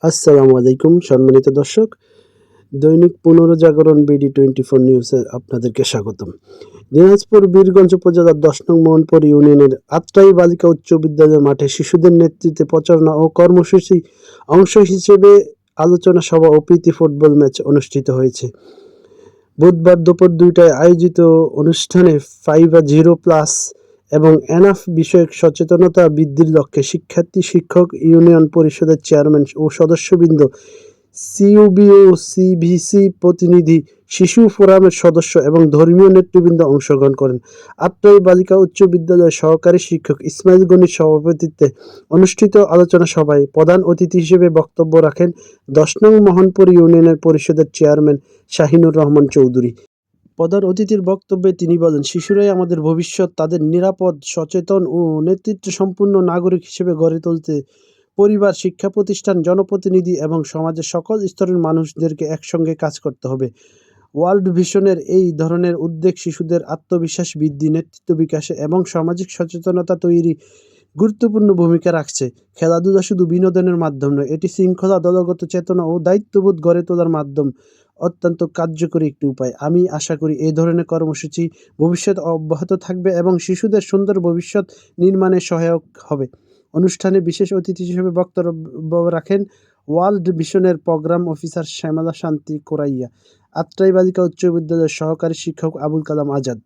আসসালামু আলাইকুম সম্মানিত দর্শক। দৈনিক পুনর্জাগরণ বিডি 24 নিউজে আপনাদেরকে স্বাগতম। দিনাজপুর বীরগঞ্জ উপজেলার ১০ নং মোহনপুর ইউনিয়নের আত্রাই বালিকা উচ্চ বিদ্যালয় মাঠে শিশুদের নেতৃত্বে প্রচারণা ও কর্মসূচি অংশ হিসেবে আলোচনা সভা ও প্রীতি ফুটবল ম্যাচ অনুষ্ঠিত হয়েছে। বুধবার দুপুর ২টায় আয়োজিত অনুষ্ঠানে ফাইভা জিরো প্লাস এবং এনাফ বিষয়ক সচেতনতা বৃদ্ধির লক্ষ্যে শিক্ষার্থী, শিক্ষক, ইউনিয়ন পরিষদের চেয়ারম্যান ও সদস্যবৃন্দ, সিইউবি ও সিভিসি প্রতিনিধি, শিশু ফোরামের সদস্য এবং ধর্মীয় নেতৃবৃন্দ অংশগ্রহণ করেন। আত্রাই বালিকা উচ্চ বিদ্যালয়ের সহকারী শিক্ষক ইসমাইল গনির সভাপতিত্বে অনুষ্ঠিত আলোচনা সভায় প্রধান অতিথি হিসেবে বক্তব্য রাখেন ১০ নং মোহনপুর ইউনিয়ন পরিষদের চেয়ারম্যান শাহিনুর রহমান চৌধুরী। প্রধান অতিথির বক্তব্যে তিনি বলেন, শিশুরাই আমাদের ভবিষ্যৎ। তাদের নিরাপদ, সচেতন ও নেতৃত্ব সম্পন্ন নাগরিক হিসেবে গড়ে তুলতে পরিবার, শিক্ষা প্রতিষ্ঠান, জনপ্রতিনিধি এবং সমাজের সকল স্তরের মানুষদেরকে একসঙ্গে কাজ করতে হবে। ওয়ার্ল্ড ভিশনের এই ধরনের উদ্যোগ শিশুদের আত্মবিশ্বাস বৃদ্ধি, নেতৃত্ব বিকাশে এবং সামাজিক সচেতনতা তৈরি গুরুত্বপূর্ণ ভূমিকা রাখছে। খেলাধুলা শুধু বিনোদনের মাধ্যম নয়, এটি শৃঙ্খলা, দলগত চেতনা ও দায়িত্ববোধ গড়ে তোলার মাধ্যম অত্যন্ত কার্যকরী একটি উপায়। আমি আশা করি এই ধরনের কর্মসূচি ভবিষ্যতে অব্যাহত থাকবে এবং শিশুদের সুন্দর ভবিষ্যৎ নির্মাণে সহায়ক হবে। অনুষ্ঠানে বিশেষ অতিথি হিসেবে বক্তব্য রাখেন ওয়ার্ল্ড ভিশনের প্রোগ্রাম অফিসার শ্যামলা শান্তি কোরাইয়া, আত্রাই বালিকা উচ্চ বিদ্যালয়ের সহকারী শিক্ষক আবুল কালাম আজাদ।